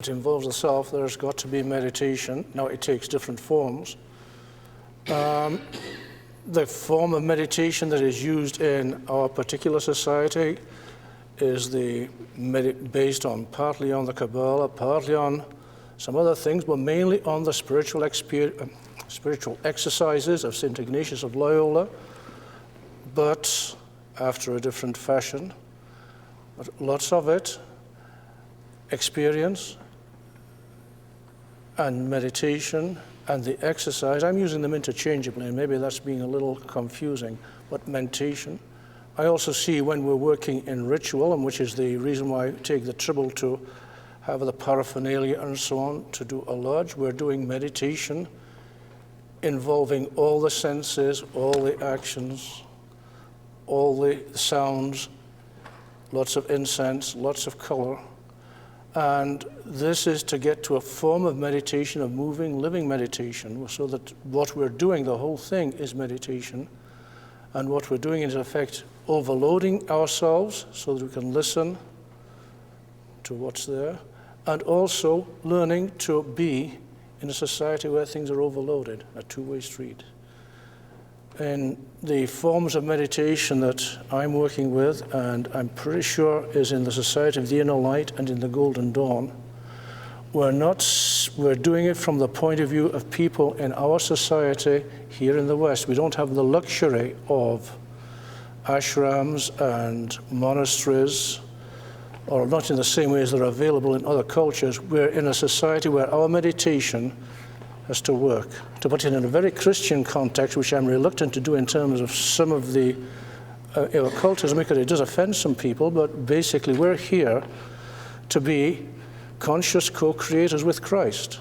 It involves the self. There's got to be meditation. Now, it takes different forms. The form of meditation that is used in our particular society is based on partly on the Kabbalah, partly on some other things, but mainly on the spiritual exercises of St. Ignatius of Loyola, but after a different fashion. But lots of it, experience and meditation and the exercise. I'm using them interchangeably, and maybe that's being a little confusing, but meditation. I also see when we're working in ritual, and which is the reason why I take the trouble to have the paraphernalia and so on to do a lodge, we're doing meditation involving all the senses, all the actions, all the sounds, lots of incense, lots of color. And this is to get to a form of meditation, of moving, living meditation, so that what we're doing, the whole thing, is meditation. And what we're doing is, in effect, overloading ourselves so that we can listen to what's there, and also learning to be in a society where things are overloaded, a two-way street. In the forms of meditation that I'm working with, and I'm pretty sure is in the Society of the Inner Light and in the Golden Dawn, we're doing it from the point of view of people in our society here in the West. We don't have the luxury of ashrams and monasteries, or not in the same way as they're available in other cultures. We're in a society where our meditation has to work. To put it in a very Christian context, which I'm reluctant to do in terms of some of the occultism, because it does offend some people, but basically we're here to be conscious co-creators with Christ.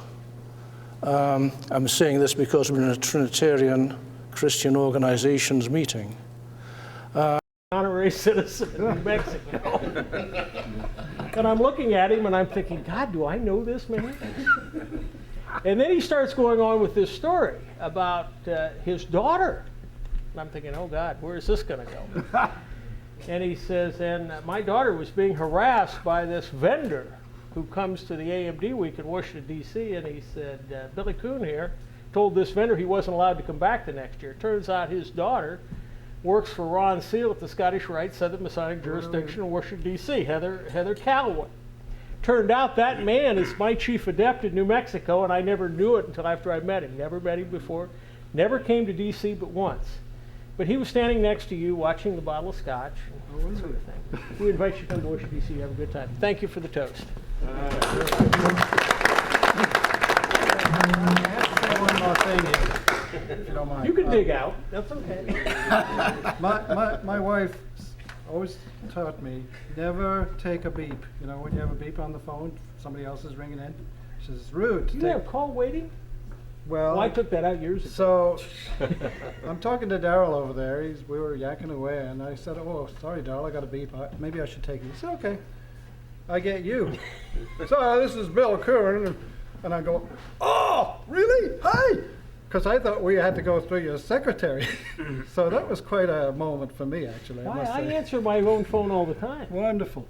I'm saying this because we're in a Trinitarian Christian organizations meeting. Honorary citizen of New Mexico. And I'm looking at him and I'm thinking, God, do I know this man? And then he starts going on with this story about his daughter. And I'm thinking, oh God, where is this going to go? And he says, and my daughter was being harassed by this vendor who comes to the AMD week in Washington, D.C. And he said, Billy Kuhn here told this vendor he wasn't allowed to come back the next year. Turns out his daughter works for Ron Seal at the Scottish Rite Southern Masonic Jurisdiction in Washington, D.C., Heather Calloway. Turned out that man is my chief adept in New Mexico, and I never knew it until after I met him. Never met him before, never came to D.C. but once. But he was standing next to you watching the bottle of scotch and that sort of thing. We invite you to come to Washington, D.C. Have a good time. Thank you for the toast. I have to say one more thing, if you don't mind. You can dig out. That's okay. My wife always taught me, never take a beep. You know, when you have a beep on the phone, somebody else is ringing in. She says, it's rude. Do you have call waiting? Well, I took that out years ago. So, I'm talking to Darrell over there. We were yakking away, and I said, oh, sorry, Darrell, I got a beep. Maybe I should take it. He said, okay, I get you. So, this is Bill Curran, and I go, oh, really? Hi! Because I thought we had to go through your secretary. So that was quite a moment for me, actually. I answer my own phone all the time. Wonderful.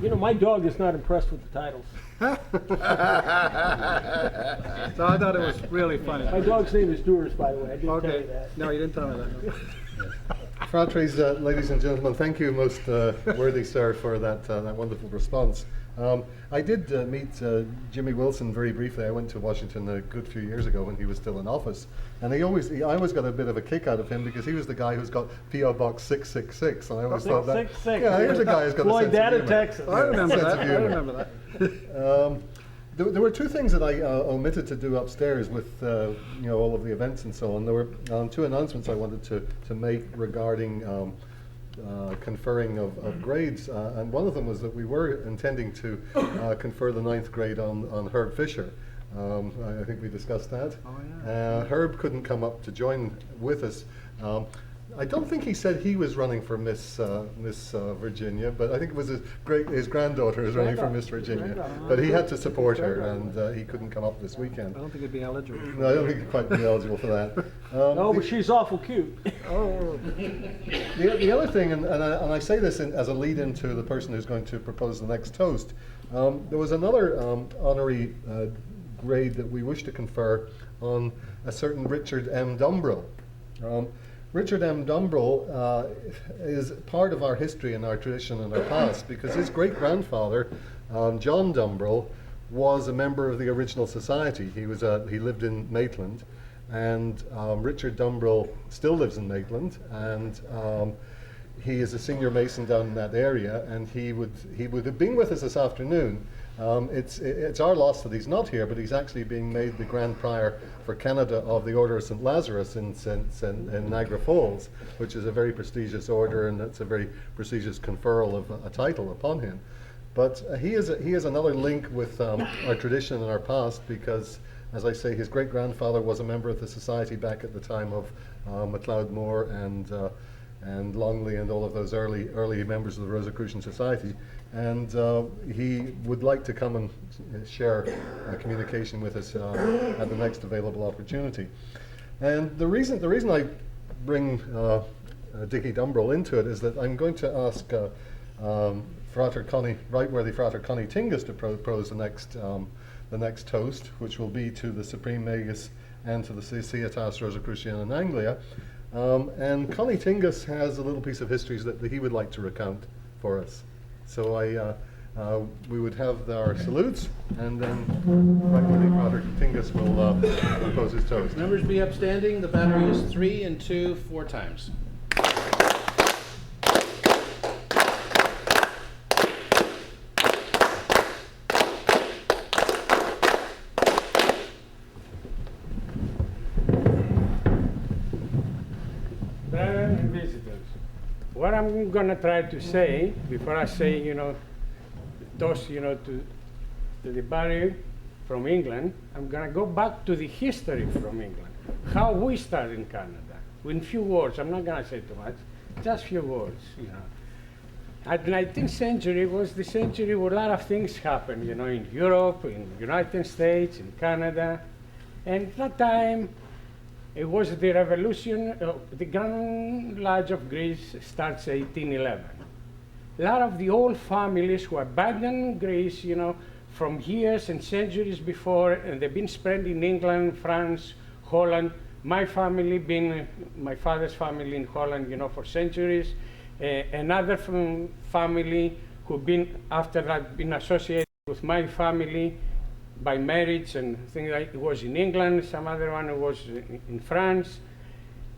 You know, my dog is not impressed with the titles. So I thought it was really funny. My dog's name is Doers, by the way. I didn't tell you that. No, you didn't tell me that. Fratres, ladies and gentlemen, thank you most worthy sir for that wonderful response. I did meet Jimmy Wilson very briefly. I went to Washington a good few years ago when he was still in office, and I always got a bit of a kick out of him because he was the guy who's got P.O. Box 666, and I always thought that, yeah, here's a guy who's got Floyd a sense of humor. Texas. I remember that. I remember that. There were two things that I omitted to do upstairs with you know, all of the events and so on. There were two announcements I wanted to make regarding conferring of grades, and one of them was that we were intending to confer the 9th grade on Herb Fisher. I think we discussed that. Oh, yeah. Herb couldn't come up to join with us. I don't think he said he was running for Miss Virginia, but I think it was his granddaughter was running for Miss Virginia. But he had to support her, and he couldn't come up this weekend. I don't think he'd be eligible. No, I don't think he'd quite be eligible for that. No, but she's awful cute. Oh, The other thing, and I say this as a lead into the person who's going to propose the next toast, there was another honorary grade that we wish to confer on a certain Richard M. Dumbrell. Richard M. Dumbrell is part of our history and our tradition and our past because his great-grandfather, John Dumbrell, was a member of the original society. He lived in Maitland, and Richard Dumbrell still lives in Maitland, and he is a senior mason down in that area, and he would have been with us this afternoon. It's our loss that he's not here, but he's actually being made the Grand Prior for Canada of the Order of St. Lazarus in Niagara Falls, which is a very prestigious order, and it's a very prestigious conferral of a title upon him. But he is another link with our tradition and our past because, as I say, his great-grandfather was a member of the society back at the time of MacLeod Moore and Longley and all of those early members of the Rosicrucian Society. And he would like to come and share communication with us at the next available opportunity. And the reason I bring Dickie Dumbrell into it is that I'm going to ask Right Worthy Frater Connie Tingus to propose the next toast, which will be to the Supreme Magus and to the Societas Rosicruciana in Anglia. And Connie Tingus has a little piece of history that he would like to recount for us. So we would have our salutes, and then Right Worthy Frater Tingus will propose his toast. Members be upstanding. The battery is 3 and 2, 4 times. Brothers and visitors, what I'm going to try to say before I say, toast, to the barrier from England, I'm going to go back to the history from England, how we started in Canada, in few words. I'm not going to say too much, just few words, The 19th century was the century where a lot of things happened, in Europe, in the United States, in Canada. And at that time, it was the revolution, the Grand Lodge of Greece starts 1811. A lot of the old families who abandoned Greece, from years and centuries before, and they've been spread in England, France, Holland. My family been, my father's family in Holland, for centuries. Another family who been, after that, been associated with my family by marriage and things like it was in England, some other one was in France.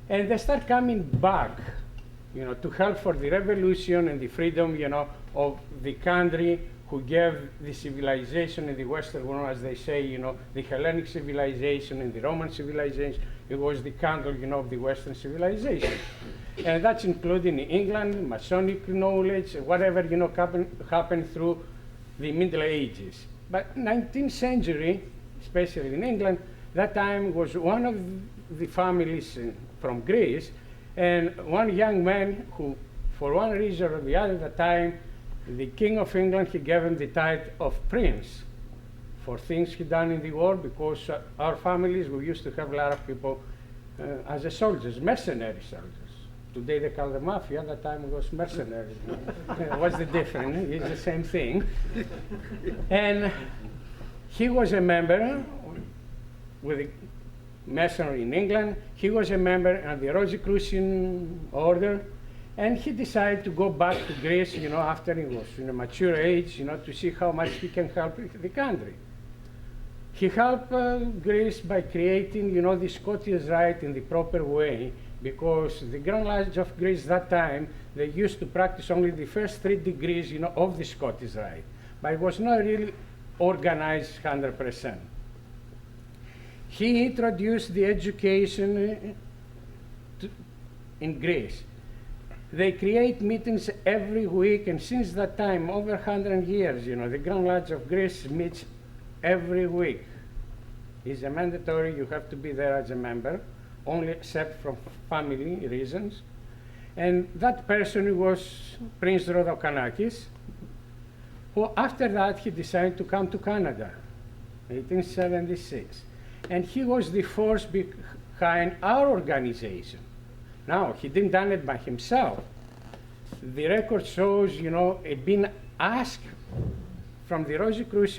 And they start coming back, to help for the revolution and the freedom, of the country who gave the civilization in the Western world, as they say, the Hellenic civilization and the Roman civilization. It was the candle, of the Western civilization. And that's including England, Masonic knowledge, whatever, happened through the Middle Ages. But 19th century, especially in England, that time was one of the families from Greece, and one young man who, for one reason or the other at the time, the King of England, he gave him the title of Prince for things he done in the war, because our families, we used to have a lot of people as a soldiers, mercenary soldiers. Today they call the mafia, at that time it was mercenaries. What's the difference? It's the same thing. And he was a member with the masonry in England. He was a member of the Rosicrucian order. And he decided to go back to Greece, after he was in a mature age, to see how much he can help the country. He helped Greece by creating, the Scottish Rite in the proper way, because the Grand Lodge of Greece that time, they used to practice only the first 3 degrees, of the Scottish Rite, but it was not really organized 100%. He introduced the education in Greece. They create meetings every week, and since that time, over 100 years, the Grand Lodge of Greece meets every week. It's a mandatory, you have to be there as a member, only except from family reasons. And that person was Prince Rodokanakis, who after that he decided to come to Canada, 1876. And he was the force behind our organization. Now, he didn't done it by himself. The record shows, it been asked from the Rosicrucians